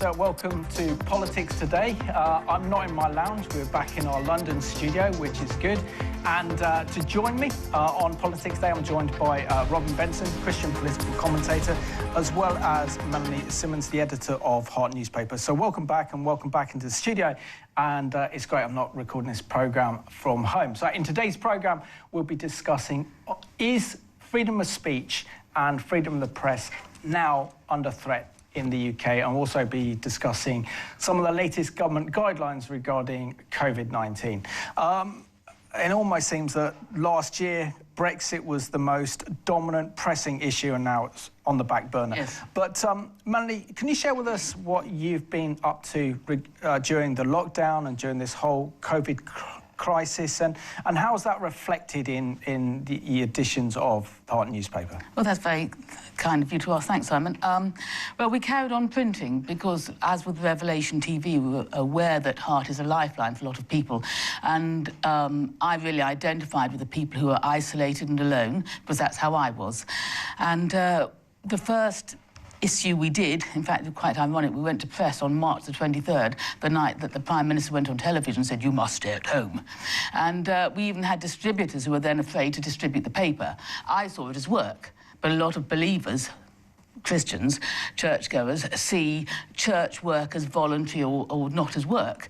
and welcome to Politics Today. I'm not in my lounge, we're back in our London studio, which is good. And to join me on Politics Today, I'm joined by Robin Benson, Christian political commentator, as well as Melanie Simmons, the editor of Heart newspaper. So welcome back into the studio. And it's great I'm not recording this programme from home. So in today's programme, we'll be discussing, is freedom of speech and freedom of the press now under threat in the UK, and we'll also be discussing some of the latest government guidelines regarding COVID-19. It almost seems that last year Brexit was the most dominant pressing issue, and now it's on the back burner. Yes. But Melanie, can you share with us what you've been up to during the lockdown and during this whole COVID crisis, and how is that reflected in the editions of the Heart newspaper? Well, that's very kind of you to ask. Thanks, Simon. Well, we carried on printing because, as with Revelation TV, we were aware that Heart is a lifeline for a lot of people. And I really identified with the people who are isolated and alone, because that's how I was. And the first issue we did, in fact, quite ironic, we went to press on March the 23rd, the night that the Prime Minister went on television and said, "You must stay at home." And we even had distributors who were then afraid to distribute the paper. I saw it as work, but a lot of believers, Christians, churchgoers, see church work as voluntary or not as work.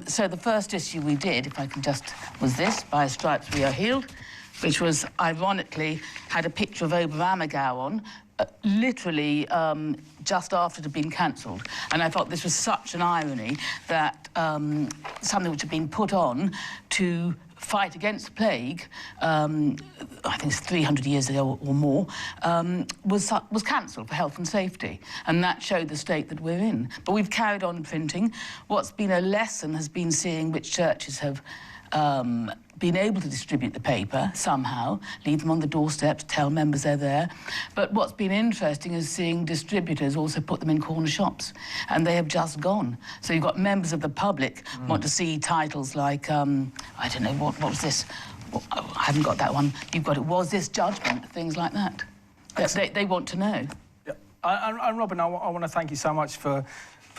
So the first issue we did, if I can just, was this, "By His Stripes We Are Healed," which was, ironically, had a picture of Oberammergau on, literally just after it had been cancelled. And I thought this was such an irony that something which had been put on to fight against the plague, I think it's 300 years ago or more, was cancelled for health and safety. And that showed the state that we're in. But we've carried on printing. What's been a lesson has been seeing which churches have been able to distribute the paper somehow, leave them on the doorstep to tell members they're there. But what's been interesting is seeing distributors also put them in corner shops, and they have just gone. So you've got members of the public want to see titles like, I don't know, what was this? I haven't got that one. You've got it, "Was this judgment?" Things like that. They want to know. Yeah. And Robin, I want to thank you so much for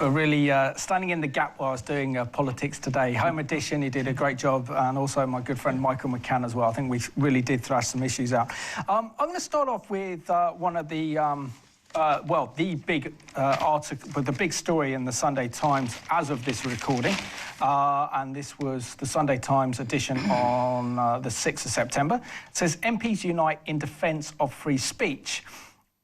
really standing in the gap while I was doing Politics Today. Home edition, you did a great job, and also my good friend Michael McCann as well. I think we really did thrash some issues out. I'm going to start off with one of the, the big article, the big story in the Sunday Times as of this recording, and this was the Sunday Times edition on the 6th of September. It says, "MPs unite in defence of free speech.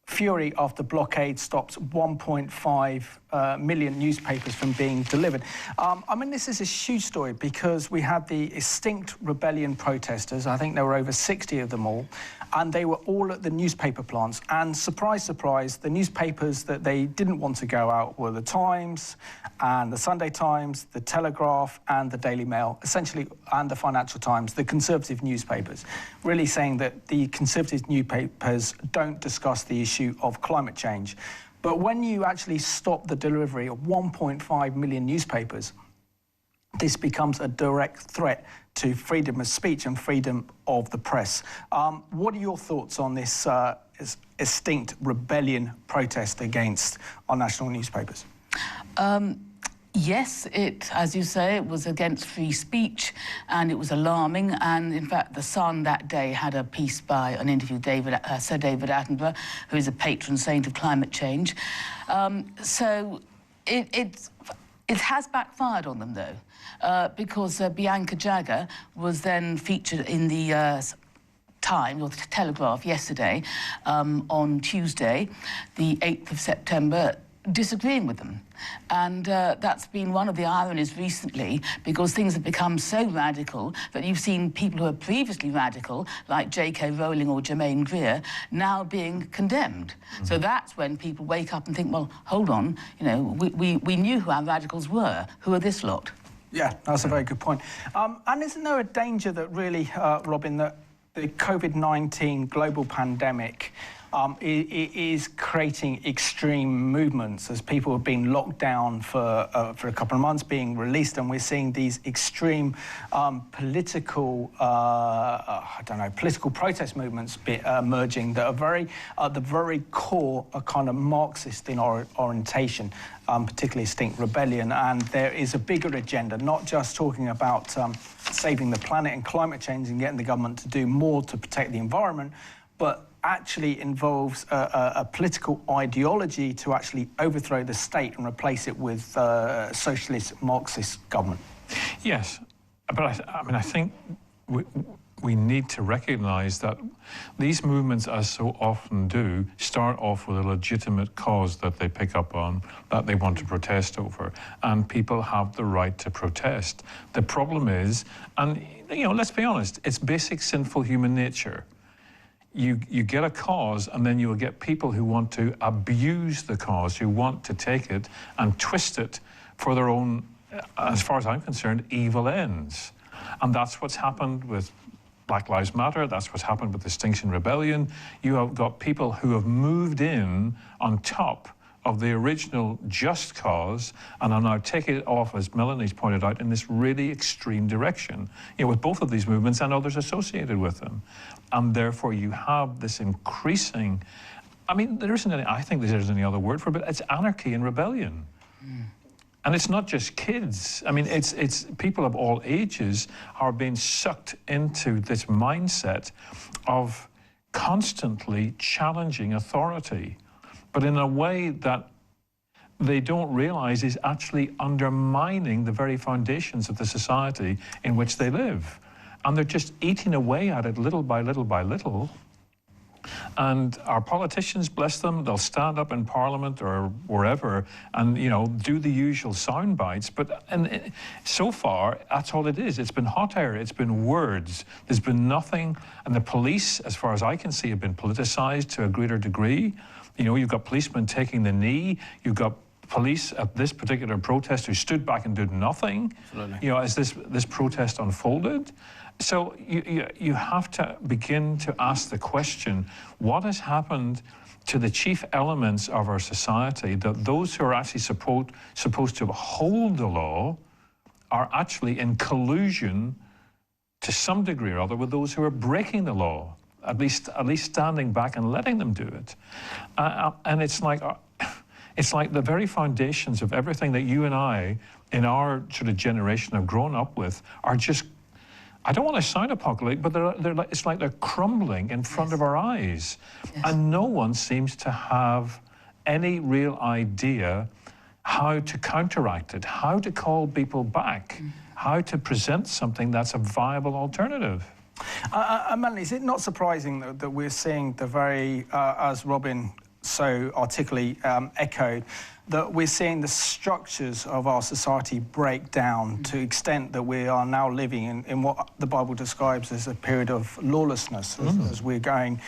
Fury after blockade stops 1.5 million newspapers from being delivered." I mean, this is a huge story because we had the extinct rebellion protesters. I think there were over 60 of them all, and they were all at the newspaper plants. And surprise, surprise, the newspapers that they didn't want to go out were the Times and the Sunday Times, the Telegraph and the Daily Mail, essentially, and the Financial Times, the conservative newspapers, really saying that the conservative newspapers don't discuss the issue of climate change. But when you actually stop the delivery of 1.5 million newspapers, this becomes a direct threat to freedom of speech and freedom of the press. What are your thoughts on this extinct rebellion protest against our national newspapers? Yes, as you say, it was against free speech, and it was alarming. And in fact, The Sun that day had a piece by an interview Sir David Attenborough, who is a patron saint of climate change. So it has backfired on them, though, because Bianca Jagger was then featured in the Times, or the Telegraph, yesterday, on Tuesday, the 8th of September, disagreeing with them. And that's been one of the ironies recently, because things have become so radical that you've seen people who are previously radical, like J.K. Rowling or Germaine Greer, now being condemned. So that's when people wake up and think, well, hold on, you know, we knew who our radicals were. Who are this lot? Yeah, that's a very good point. And isn't there a danger that really, Robin, that the COVID-19 global pandemic it is creating extreme movements as people have been locked down for a couple of months, being released, and we're seeing these extreme political, political protest movements emerging that are very, at the very core, are kind of Marxist in orientation. Particularly extinct rebellion, and there is a bigger agenda, not just talking about saving the planet and climate change and getting the government to do more to protect the environment, but actually involves a political ideology to actually overthrow the state and replace it with socialist Marxist government. Yes, but I think we need to recognise that these movements, as so often do, start off with a legitimate cause that they pick up on, that they want to protest over, and people have the right to protest. The problem is, and let's be honest, it's basic sinful human nature. You get a cause, and then you'll get people who want to abuse the cause, who want to take it and twist it for their own, as far as I'm concerned, evil ends. And that's what's happened with Black Lives Matter, that's what's happened with Extinction Rebellion. You have got people who have moved in on top of the original just cause and are now taking it off, as Melanie's pointed out, in this really extreme direction, with both of these movements and others associated with them. And therefore you have this increasing, there isn't any, I think there isn't any other word for it, but it's anarchy and rebellion. And it's not just kids. It's people of all ages are being sucked into this mindset of constantly challenging authority, but in a way that they don't realize is actually undermining the very foundations of the society in which they live. And they're just eating away at it little by little by little. And our politicians, bless them, they'll stand up in Parliament or wherever and, do the usual sound bites. But so far, that's all it is. It's been hot air. It's been words. There's been nothing. And the police, as far as I can see, have been politicized to a greater degree. You've got policemen taking the knee. You've got police at this particular protest who stood back and did nothing. Absolutely. As this protest unfolded. So you have to begin to ask the question, what has happened to the chief elements of our society that those who are actually supposed to uphold the law are actually in collusion to some degree or other with those who are breaking the law, at least standing back and letting them do it. And it's like the very foundations of everything that you and I, in our sort of generation, have grown up with are just, I don't want to sound apocalyptic, but it's like they're crumbling in front of our eyes. Yes. And no one seems to have any real idea how to counteract it, how to call people back, how to present something that's a viable alternative. Melanie, is it not surprising that we're seeing the very, as Robin so articulately echoed, that we're seeing the structures of our society break down to the extent that we are now living in what the Bible describes as a period of lawlessness as we're going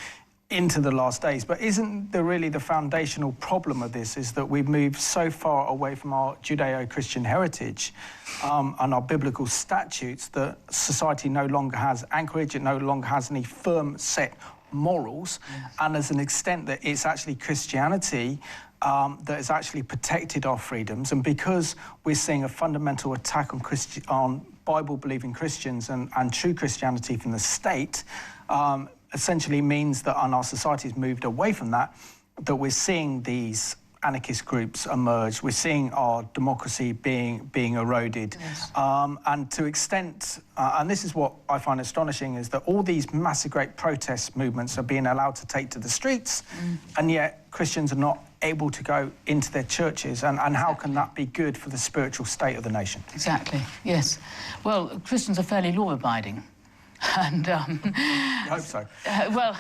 into the last days. But isn't really the foundational problem of this is that we've moved so far away from our Judeo-Christian heritage and our biblical statutes that society no longer has anchorage, it no longer has any firm set morals, and as an extent that it's actually Christianity that has actually protected our freedoms. And because we're seeing a fundamental attack on Bible-believing Christians and true Christianity from the state, essentially means that our society has moved away from that we're seeing these anarchist groups emerge. We're seeing our democracy being eroded. Yes. And to extent, and this is what I find astonishing, is that all these massive great protest movements are being allowed to take to the streets, and yet Christians are not able to go into their churches. And how can that be good for the spiritual state of the nation? Exactly, yes. Well, Christians are fairly law-abiding. And I hope so. Well,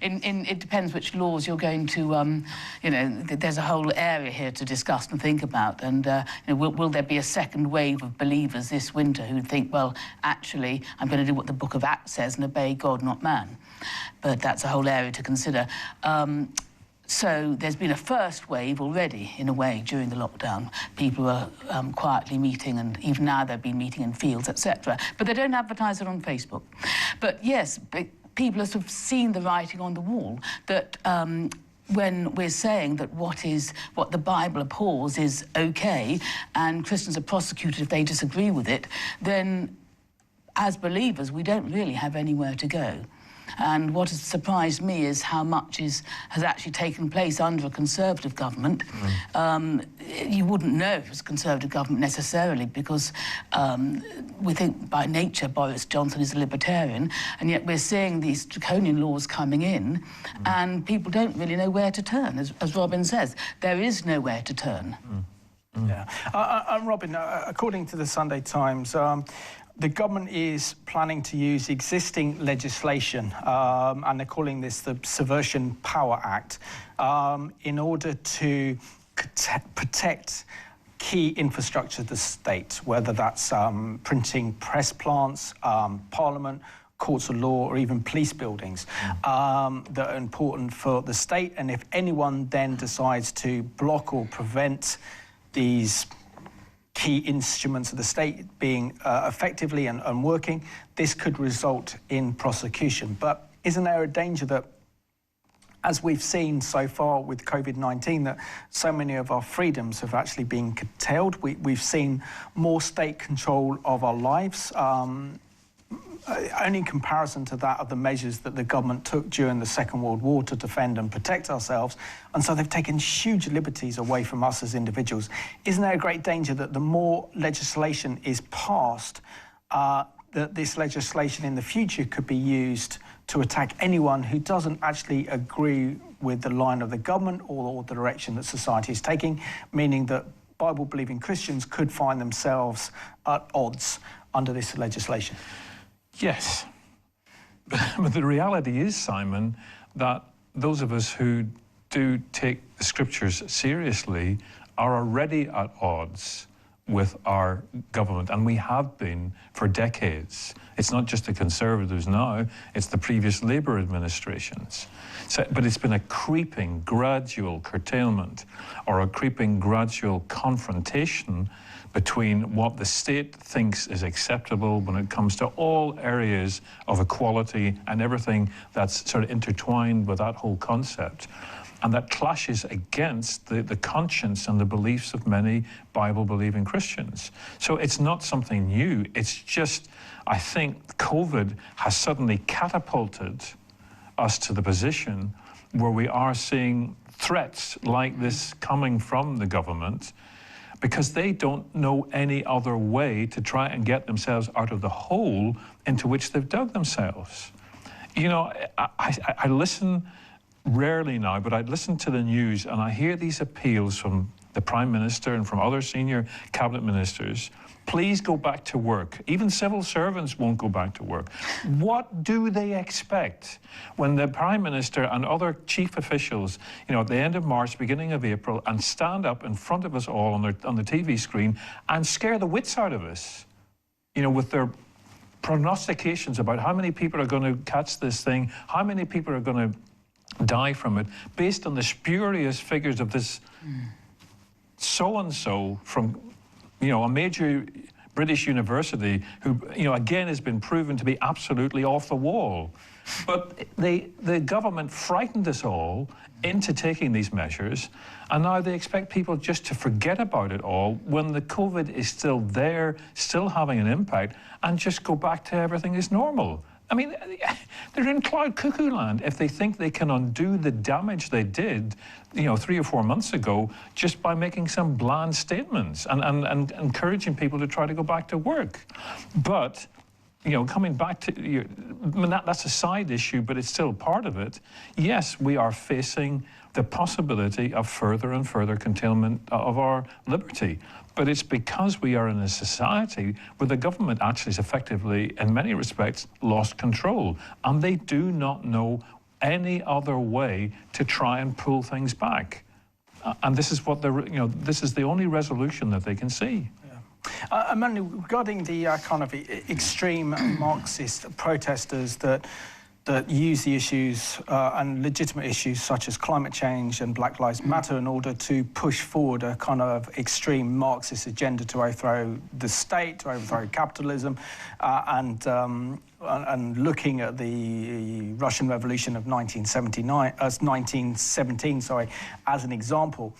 it depends which laws you're going to, there's a whole area here to discuss and think about. And will there be a second wave of believers this winter who think, well, actually, I'm going to do what the Book of Acts says and obey God, not man? But that's a whole area to consider. So there's been a first wave already, in a way, during the lockdown. People are quietly meeting, and even now they've been meeting in fields, etc. But they don't advertise it on Facebook. But yes, people have sort of seen the writing on the wall, that when we're saying that what the Bible abhors is okay, and Christians are prosecuted if they disagree with it, then as believers we don't really have anywhere to go. And what has surprised me is how much has actually taken place under a Conservative government. You wouldn't know if it was a Conservative government necessarily, because we think by nature Boris Johnson is a libertarian, and yet we're seeing these draconian laws coming in, and people don't really know where to turn. As Robin says, there is nowhere to turn. Yeah. Robin, according to the Sunday Times, the government is planning to use existing legislation, and they're calling this the Subversion Power Act, in order to protect key infrastructure of the state, whether that's printing press plants, parliament, courts of law, or even police buildings that are important for the state. And if anyone then decides to block or prevent these key instruments of the state being effectively and working, this could result in prosecution. But isn't there a danger that, as we've seen so far with COVID-19, that so many of our freedoms have actually been curtailed? We've seen more state control of our lives, only in comparison to that of the measures that the government took during the Second World War to defend and protect ourselves. And so they've taken huge liberties away from us as individuals. Isn't there a great danger that the more legislation is passed, that this legislation in the future could be used to attack anyone who doesn't actually agree with the line of the government or the direction that society is taking, meaning that Bible-believing Christians could find themselves at odds under this legislation? Yes. But the reality is, Simon, that those of us who do take the scriptures seriously are already at odds with our government, and we have been for decades. It's not just the Conservatives now, it's the previous Labour administrations. But it's been a creeping, gradual curtailment, or a creeping, gradual confrontation between what the state thinks is acceptable when it comes to all areas of equality and everything that's sort of intertwined with that whole concept. And that clashes against the conscience and the beliefs of many Bible-believing Christians. So it's not something new. It's just, I think COVID has suddenly catapulted us to the position where we are seeing threats like this coming from the government, because they don't know any other way to try and get themselves out of the hole into which they've dug themselves. You know, I listen rarely now, but I listen to the news and I hear these appeals from the Prime Minister and from other senior cabinet ministers. Please go back to work. Even civil servants won't go back to work. What do they expect when the Prime Minister and other chief officials, you know, at the end of March, beginning of April, and stand up in front of us all on the TV screen and scare the wits out of us, you know, with their prognostications about how many people are going to catch this thing, how many people are going to die from it, based on the spurious figures of this so-and-so from, you know, a major British university who, you know, again has been proven to be absolutely off the wall. But the government frightened us all into taking these measures, and now they expect people just to forget about it all when the COVID is still there, still having an impact, and just go back to everything as normal. I mean, they're in cloud cuckoo land if they think they can undo the damage they did, you know, 3 or 4 months ago just by making some bland statements and encouraging people to try to go back to work. But, you know, coming back to, I mean, that's a side issue, but it's still part of it. Yes, we are facing the possibility of further and further curtailment of our liberty. But it's because we are in a society where the government actually has effectively, in many respects, lost control. And they do not know any other way to try and pull things back. And this is what this is the only resolution that they can see. Emmanuel, regarding the kind of extreme Marxist protesters that that use the issues and legitimate issues such as climate change and Black Lives Matter in order to push forward a kind of extreme Marxist agenda to overthrow the state, to overthrow capitalism, and looking at the Russian Revolution of 1917, as an example,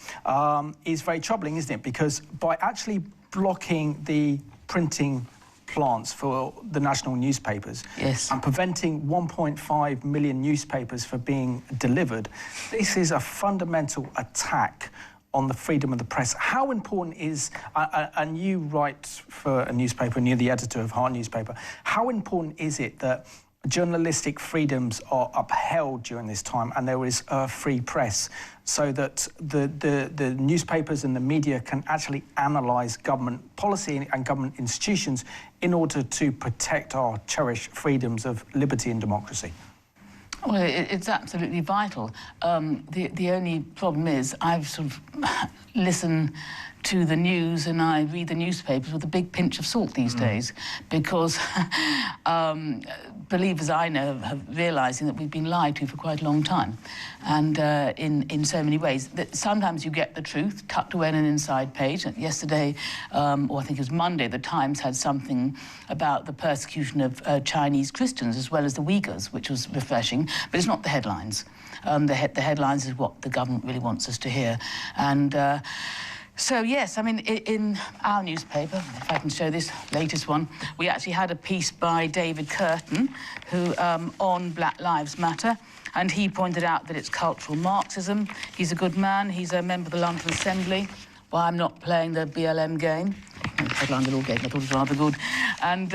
is very troubling, isn't it? Because by actually blocking the printing plants for the national newspapers, yes, and preventing 1.5 million newspapers from being delivered, this is a fundamental attack on the freedom of the press. How important is, and you write for a newspaper and you're the editor of Heart newspaper, how important is it that journalistic freedoms are upheld during this time and there is a free press, so that the newspapers and the media can actually analyse government policy and government institutions in order to protect our cherished freedoms of liberty and democracy? Well, it's absolutely vital. The only problem is I've sort of listened to the news and I read the newspapers with a big pinch of salt these days, because believers I know have realising that we've been lied to for quite a long time, and in so many ways. That sometimes you get the truth tucked away in an inside page. Yesterday, or I think it was Monday, the Times had something about the persecution of Chinese Christians as well as the Uyghurs, which was refreshing, but it's not the headlines. The headlines is what the government really wants us to hear. And so, yes, I mean, in our newspaper, if I can show this latest one, we actually had a piece by David Curtin, who on Black Lives Matter, and he pointed out that it's cultural Marxism. He's a good man. He's a member of the London Assembly. Well, I'm not playing the BLM game. Headline the law game. I thought it was rather good. And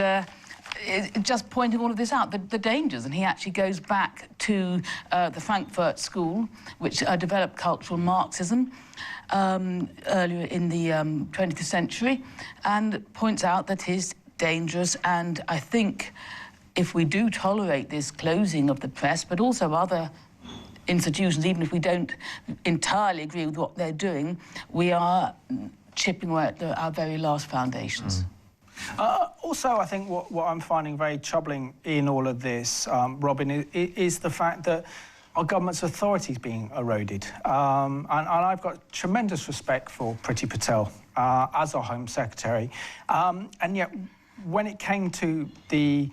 just pointing all of this out, the dangers. And he actually goes back to the Frankfurt School, which developed cultural Marxism earlier in the 20th century, and points out that it's dangerous. And I think if we do tolerate this closing of the press, but also other institutions, even if we don't entirely agree with what they're doing, we are chipping away at our very last foundations. Also, I think what I'm finding very troubling in all of this, Robin, is the fact that our government's authority is being eroded. And I've got tremendous respect for Priti Patel as our Home Secretary. And yet, when it came to the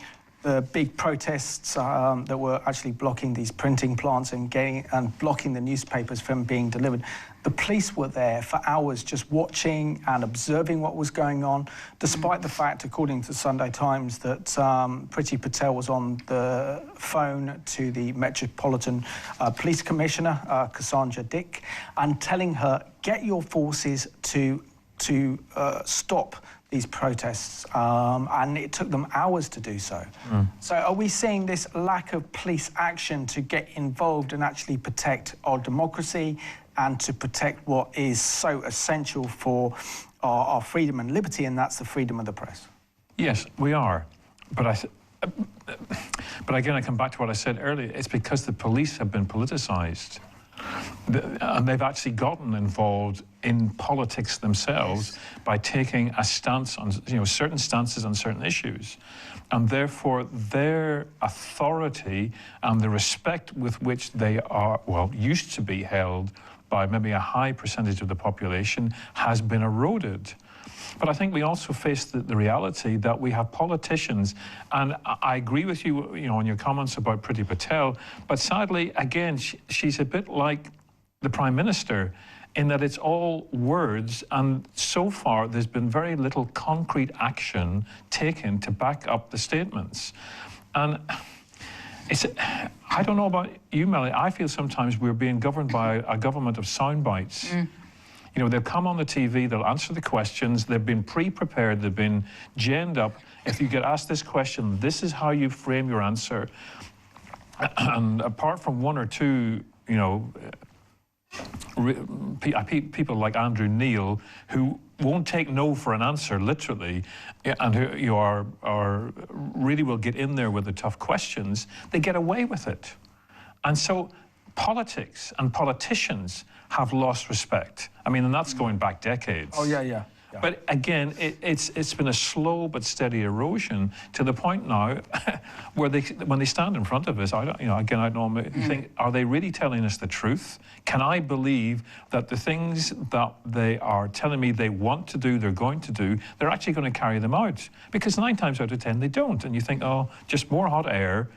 big protests that were actually blocking these printing plants and blocking the newspapers from being delivered, the police were there for hours just watching and observing what was going on, despite the fact, according to the Sunday Times, that Priti Patel was on the phone to the Metropolitan Police Commissioner, Cassandra Dick, and telling her, get your forces to stop these protests, and it took them hours to do so. So are we seeing this lack of police action to get involved and actually protect our democracy and to protect what is so essential for our freedom and liberty, and that's the freedom of the press? Yes, we are. But again, I come back to what I said earlier. It's because the police have been politicized. And they've actually gotten involved in politics themselves by taking a stance on, certain stances on certain issues. And therefore, their authority and the respect with which they are, used to be held by maybe a high percentage of the population has been eroded. But I think we also face the reality that we have politicians, and I agree with you, on your comments about Priti Patel, but sadly, again, she's a bit like the Prime Minister in that it's all words, and so far there's been very little concrete action taken to back up the statements. And I don't know about you, Melanie, I feel sometimes we're being governed by a government of sound bites. They'll come on the TV, they'll answer the questions, they've been pre-prepared, they've been genned up. If you get asked this question, this is how you frame your answer. And apart from one or two, people like Andrew Neil, who won't take no for an answer, literally, and who are really will get in there with the tough questions, they get away with it. And so politics and politicians have lost respect. I mean, and that's going back decades. Oh, yeah. But again, it's been a slow but steady erosion to the point now where when they stand in front of us, I don't know, think, are they really telling us the truth? Can I believe that the things that they are telling me they want to do, they're going to do, they're actually going to carry them out? Because 9 times out of 10 they don't, and you think, oh, just more hot air,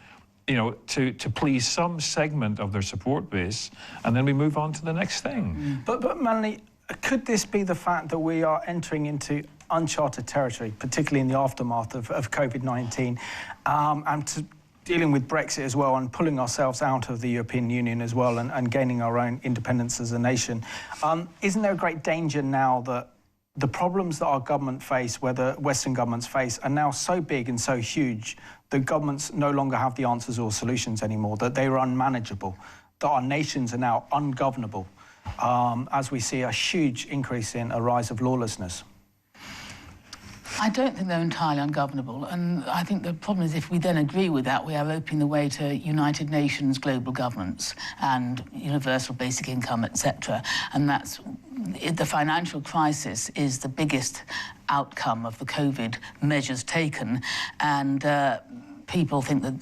to please some segment of their support base, and then we move on to the next thing. But Melanie, could this be the fact that we are entering into uncharted territory, particularly in the aftermath of COVID-19, and dealing with Brexit as well, and pulling ourselves out of the European Union as well, and gaining our own independence as a nation? Isn't there a great danger now that the problems that our government face, whether Western governments face, are now so big and so huge that governments no longer have the answers or solutions anymore, that they are unmanageable, that our nations are now ungovernable, as we see a huge increase in a rise of lawlessness? I don't think they're entirely ungovernable, and I think the problem is if we then agree with that, we are opening the way to United Nations global governments and universal basic income, etc. And that's the financial crisis is the biggest outcome of the COVID measures taken, and people think that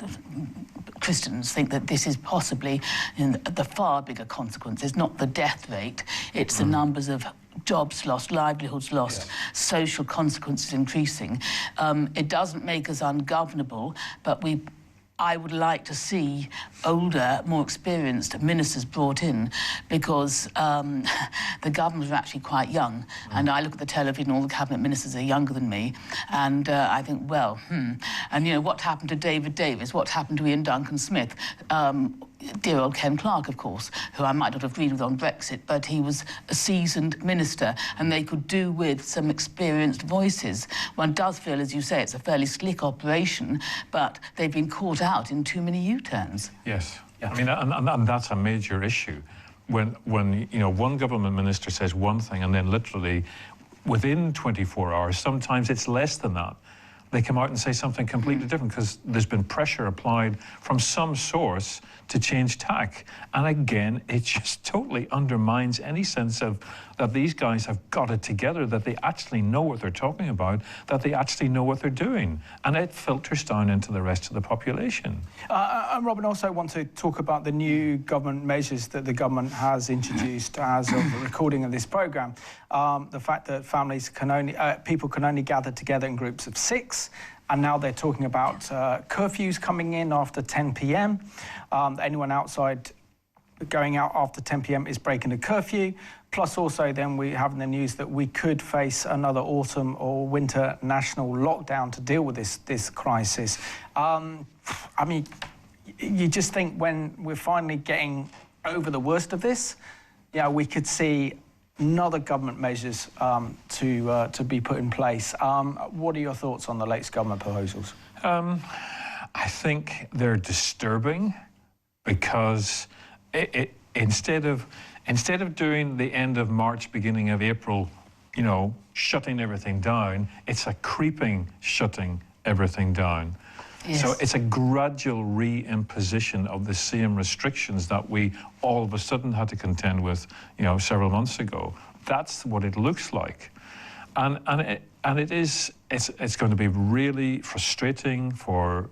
Christians think that this is possibly the far bigger consequence. It's not the death rate, it's the numbers of jobs lost, livelihoods lost, social consequences increasing. It doesn't make us ungovernable, but I would like to see older, more experienced ministers brought in, because the governors are actually quite young. And I look at the television, all the cabinet ministers are younger than me, and I think, well, And what happened to David Davis? What happened to Ian Duncan Smith? Dear old Ken Clarke, of course, who I might not have agreed with on Brexit, but he was a seasoned minister, and they could do with some experienced voices. One does feel, as you say, it's a fairly slick operation, but they've been caught out in too many U-turns. Yes. I mean, and that's a major issue. When one government minister says one thing, and then literally within 24 hours, sometimes it's less than that, they come out and say something completely different because there's been pressure applied from some source to change tack. And again, it just totally undermines any sense of that these guys have got it together, that they actually know what they're talking about, that they actually know what they're doing. And it filters down into the rest of the population. And Robin, also want to talk about the new government measures that the government has introduced as of the recording of this programme. The fact that people can only gather together in groups of 6. And now they're talking about curfews coming in after 10 p.m. Anyone outside going out after 10 p.m. is breaking a curfew. Plus also then we have in the news that we could face another autumn or winter national lockdown to deal with this crisis. I mean, you just think when we're finally getting over the worst of this, we could see another government measures to be put in place. What are your thoughts on the latest government proposals? I think they're disturbing because instead of doing the end of March, beginning of April, shutting everything down, it's a creeping shutting everything down. Yes. So it's a gradual re-imposition of the same restrictions that we all of a sudden had to contend with, several months ago. That's what it looks like, and it's going to be really frustrating for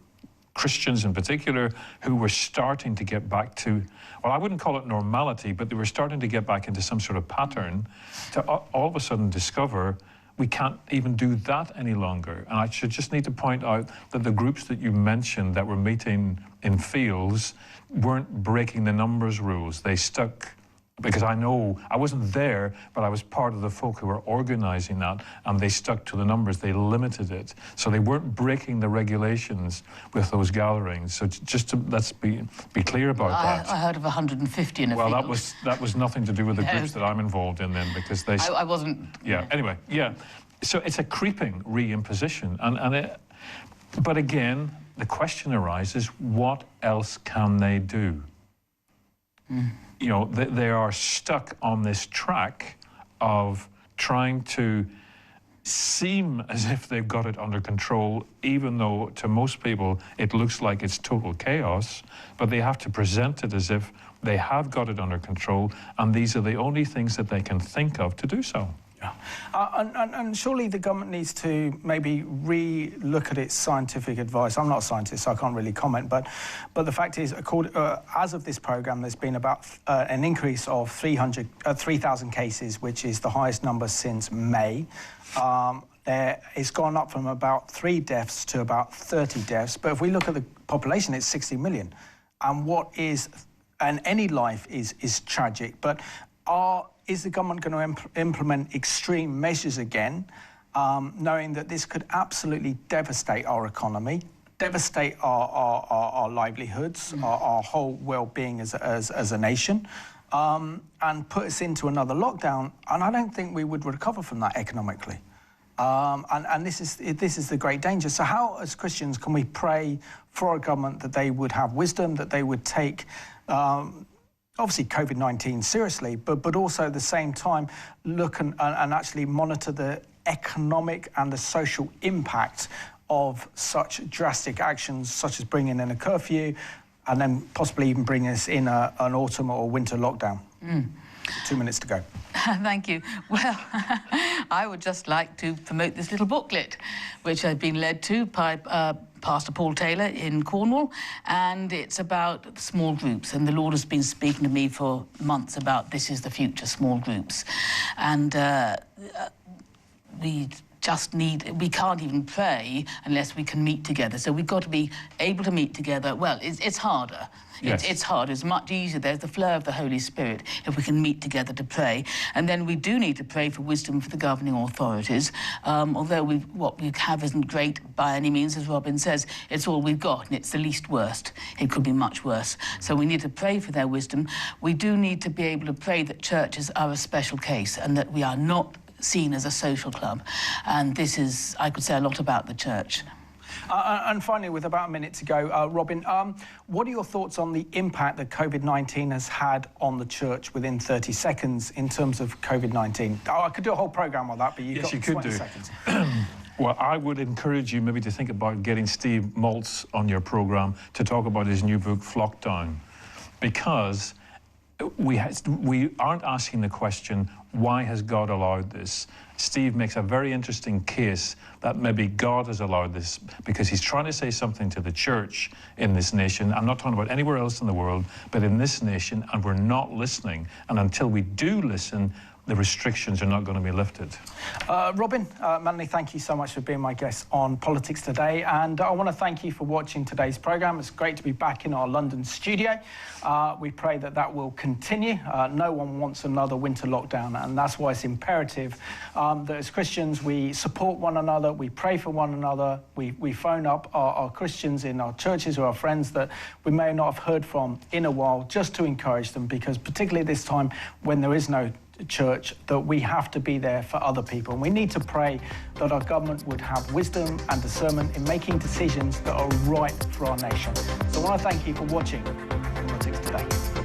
Christians in particular, who were starting to get back to, well, I wouldn't call it normality, but they were starting to get back into some sort of pattern, to all of a sudden discover we can't even do that any longer. And I should just need to point out that the groups that you mentioned that were meeting in fields weren't breaking the numbers rules. They stuck, because I know, I wasn't there, but I was part of the folk who were organising that, and they stuck to the numbers, they limited it. So they weren't breaking the regulations with those gatherings. So let's be clear about that. I heard of 150 in a field. Well, that was nothing to do with the groups that I'm involved in then, because they... I wasn't... Yeah, anyway, yeah. So it's a creeping re-imposition. But again, the question arises, what else can they do? They are stuck on this track of trying to seem as if they've got it under control, even though to most people it looks like it's total chaos, but they have to present it as if they have got it under control, and these are the only things that they can think of to do so. And surely the government needs to maybe re-look at its scientific advice. I'm not a scientist, so I can't really comment, but the fact is, as of this programme, there's been about an increase of 3,000 cases, which is the highest number since May. It's gone up from about 3 deaths to about 30 deaths. But if we look at the population, it's 60 million. And any life is tragic. But is the government going to implement extreme measures again, knowing that this could absolutely devastate our economy, devastate our livelihoods, our whole well-being as a nation, and put us into another lockdown? And I don't think we would recover from that economically. And this is the great danger. So how, as Christians, can we pray for our government that they would have wisdom, that they would take obviously COVID-19 seriously, but also at the same time look and actually monitor the economic and the social impact of such drastic actions, such as bringing in a curfew and then possibly even bringing us in an autumn or winter lockdown? 2 minutes to go. Thank you. Well, I would just like to promote this little booklet, which I've been led to by Pastor Paul Taylor in Cornwall, and it's about small groups. And the Lord has been speaking to me for months about this is the future, small groups. And we can't even pray unless we can meet together. So we've got to be able to meet together. Well, it's harder. Yes. It's hard. It's much easier. There's the flow of the Holy Spirit if we can meet together to pray. And then we do need to pray for wisdom for the governing authorities. Although what we have isn't great by any means, as Robin says, it's all we've got, and it's the least worst. It could be much worse. So we need to pray for their wisdom. We do need to be able to pray that churches are a special case and that we are not seen as a social club. And this is, I could say, a lot about the church. And finally, with about a minute to go, Robin, what are your thoughts on the impact that COVID-19 has had on the church within 30 seconds in terms of COVID-19? I could do a whole programme on that, but you've got 20 seconds. Well, I would encourage you maybe to think about getting Steve Maltz on your programme to talk about his new book, Flockdown, because we aren't asking the question, why has God allowed this? Steve makes a very interesting case that maybe God has allowed this because he's trying to say something to the church in this nation. I'm not talking about anywhere else in the world, but in this nation, and we're not listening. And until we do listen, the restrictions are not going to be lifted. Robin, Melanie, thank you so much for being my guest on Politics Today. And I want to thank you for watching today's programme. It's great to be back in our London studio. We pray that that will continue. No one wants another winter lockdown, and that's why it's imperative that as Christians we support one another, we pray for one another, we phone up our Christians in our churches or our friends that we may not have heard from in a while, just to encourage them, because particularly this time when there is no church, that we have to be there for other people. And we need to pray that our government would have wisdom and discernment in making decisions that are right for our nation. So I want to thank you for watching Politics Today.